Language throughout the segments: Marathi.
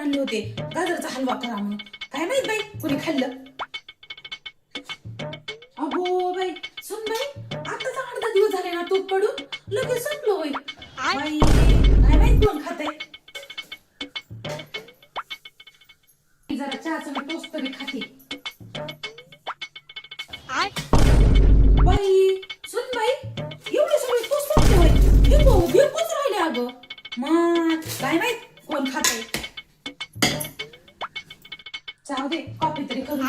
आणले होते गाजरचा हलवा करा म्हणून. काय माहित बाई कोणी खाल्लं. अगो बाई सुन बाई आताच 8-10 दिवस झाले ना तूप पडून लगेच संपलं होय. बाई काय माहित कोण खातंय. जरा चहाचं मी टोस्ट तरी खाते. बाई सुन बाई एवढे सगळे टोस्ट संपले होय. बिलकुलच राहिले अगं. मग काय माहित कोण खातंय. जाऊ दे कॉफी तरी करून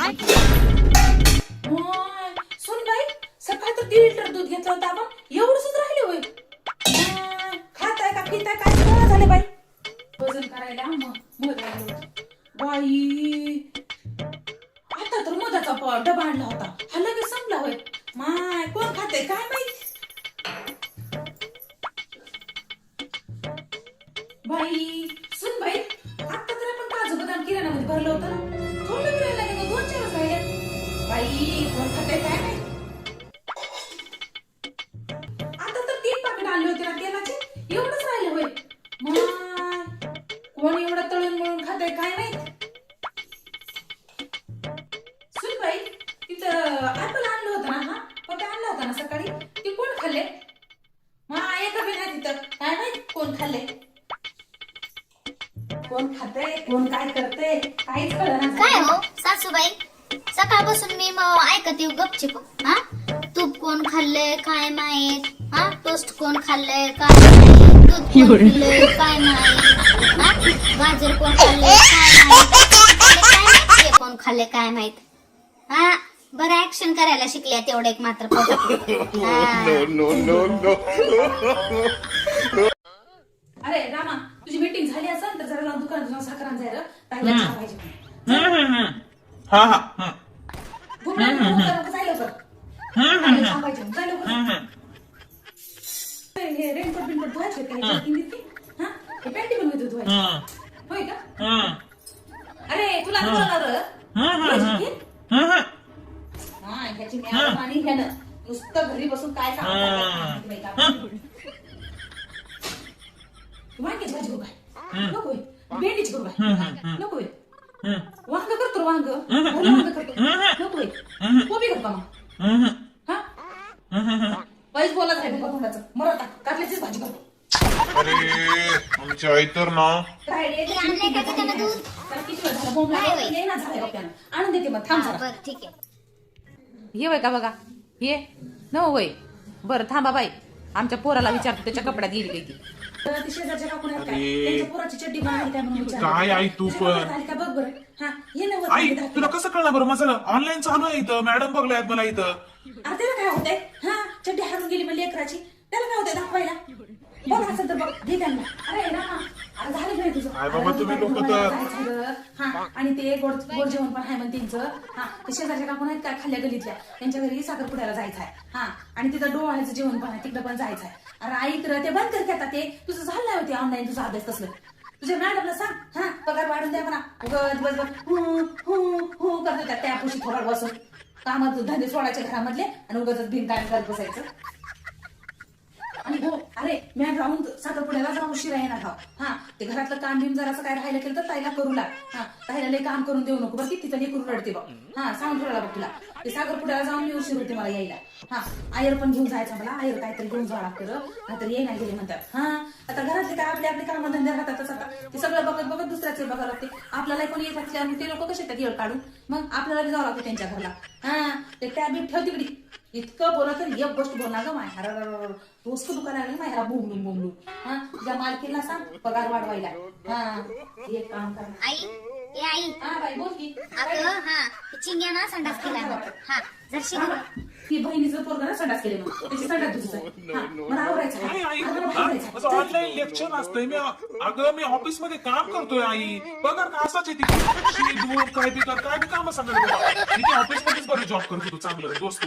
सुन बाई सकाळी तर 3 लिटर दूध घेतलं होतं आपण एवढंच राहिले होय. खाताय का पिताय काय कळलं झाले बाई. वजन करायला मध लागलं बाई. आता तर मधाचा डबा आणला होता हा लगेच संपला होय. माय कोण खाते काय माहित. बाई सुन बाई आता तर आपण काजू बदाम किराणामध्ये भरलं होतं ना थोडं वेळ लागेल 2-4 राहिले. बाई कोण खाते काय माहित. आता तर 3 पाकिट आणले होते ना तेलाचे एवढंच राहिले होय. मग कोण एवढं तळून मळून खाते काय माहित. सुन बाई तिथं ऍपल आणलं होतं ना हा पप्पा आणला होता ना सकाळी ते कोण खाल्ले. मग एका बी नाही तिथं काय माहित कोण खाल्ले. कोण खाते कोण काय करते काहीच कळणार. काय हो सासूबाई सकाळपासून मी ऐकत येऊ गपचिप. हा तूप कोण खाल्लंय काय माहित. हा टोस्ट कोण खाल्लंय काय माहित. दूध कोण पिलंय काय माहित. हा गाजर कोण खाल्लंय काय माहित. हे कोण खाल्ले काय माहित. हा बरं ऍक्शन करायला शिकल्या तेवढं एक मात्र अरे रामा तुझी मीटिंग झाली असेल तर जरा जाऊन दुकानात जाऊन साखर आण जायला ताईला चहा पाहिजे. हा हा भूक लागली तर जाय लवकर. ताईला चहा पाहिजे जाय लवकर. हे रेनकोट बिनकोट धुवायचे काय हिंदीत हा हे पॅन्टी पण होते धुवायचे होय का. अरे तुला बोलणार हा ह्याची मॅडम आणि ह्यानं नुसतं घरी बसून काय काम. वांग्याची भाजी करू काय नको भेंडीची करू काय नको वांग करतो वांग करतो नको कोबी करतो मग हा पैस बोलत आहे बघा कोणाचं मरत काटल्याचीच भाजी करतो. अरे आमची आई तर ना किती वेळ झाला बोंबला येईना झालाय डोक्यानं आणून देते मग थांब जरा. बरं ठीक आहे. ये वय का बघा ये न वय बरं थांबा बाई आमच्या पोराला विचारतो त्याच्या कपड्यात गेली काही ती. तर ती शेजारच्या काकून आहेत काय त्यांच्या पोराची चड्डी बनवली काय म्हणून विचारलं. काय आई तू पण का बघ बरं हा ये ना आई तुला कसं कळणार बरं माझं ऑनलाईन चालू आहे इथं मॅडम बघलायत मला इथं. अरे त्याला काय होतंय हा चड्डी हरून गेली म्हणजे लेकराची त्याला काय होतंय दाखवायला. बघ असं तर बघ दे त्यांना. अरे रामा अरे झालं नाही तुझं. काय बाबा तुम्ही लोक तर हा आणि ते गोड गोड जेवण पण आहे म्हणते त्यांचं. हा ते शेजारच्या काकून आहेत काय खाल्ल्या गलीतल्या त्यांच्या घरी साखरपुड्याला जायचं आहे. हा आणि तिथं डोळ्याचं जेवण पण आहे तिकडं पण जायचं आहे. अरे ऐक ते बंद कर आता ते तुझं झालं होते ऑनलाईन तुझा अभ्यास कसलं. तुझ्या मॅडमला सांग हा पगार वाढून द्या म्हणा. हो करत होत्या त्या पुशी थोडा बसून कामात धंदे सोडायचे घरामधले आणि उगाच बिनकाम करत बसायचं. आणि हो अरे मॅम राहून साखरपुड्याला जाऊन उशिरा येणार हा ते घरातलं काम बिम जरासं काय राहिलं केलं तर ताईला करू लाग. हा ताईला लय काम करून देऊ नको बरं की तिथं करून रडते बघ. हा सांगून ठेवला बघ तुला ते साखरपुड्याला जाऊन मी उशीर होते मला यायला. हा आयर पण घेऊन जायचं मला आयर काहीतरी घेऊन जावं लागतं नाहीतर ये नाही गेले म्हणतात. हा आता घरातले काय आपले आपले काम धंदे राहतातच. आता ते सगळं बघत बघत दुसऱ्याचे बघावं लागते. आपल्याला कोणी येत असल्यावर ते लोक कसे येतात येळ काढून मग आपल्याला बी जावं लागतं त्यांच्या घरला. हा ते त्या बी ठेव तिकडी इतकं बोला तर एक गोष्ट बोलणार ग मायहारा रोज दुकान आलं मायहारा बोंबलून बोंबलून. हा तुझ्या मालकीला सांग पगार वाढवायला. हा एक काम कर आई ए आई हा बाई बोल की. अगं हा चिंग्या ना संडास केला हा जरशी ती बहिणीचं पोरग ना संडास केले मग त्याची संडास दुसरं हा मला आवरायचं आई आई आहे. मला हा? आवरायचं माझं आहे. ऑनलाईन लेक्चर असतंय मी अगं मी ऑफिस मध्ये काम करतोय आई पगार का असाच येते दूर काय बी कर काय बी काम सांगत ऑफिस मध्येच बरं जॉब करतो तू चांगलं दोस्त.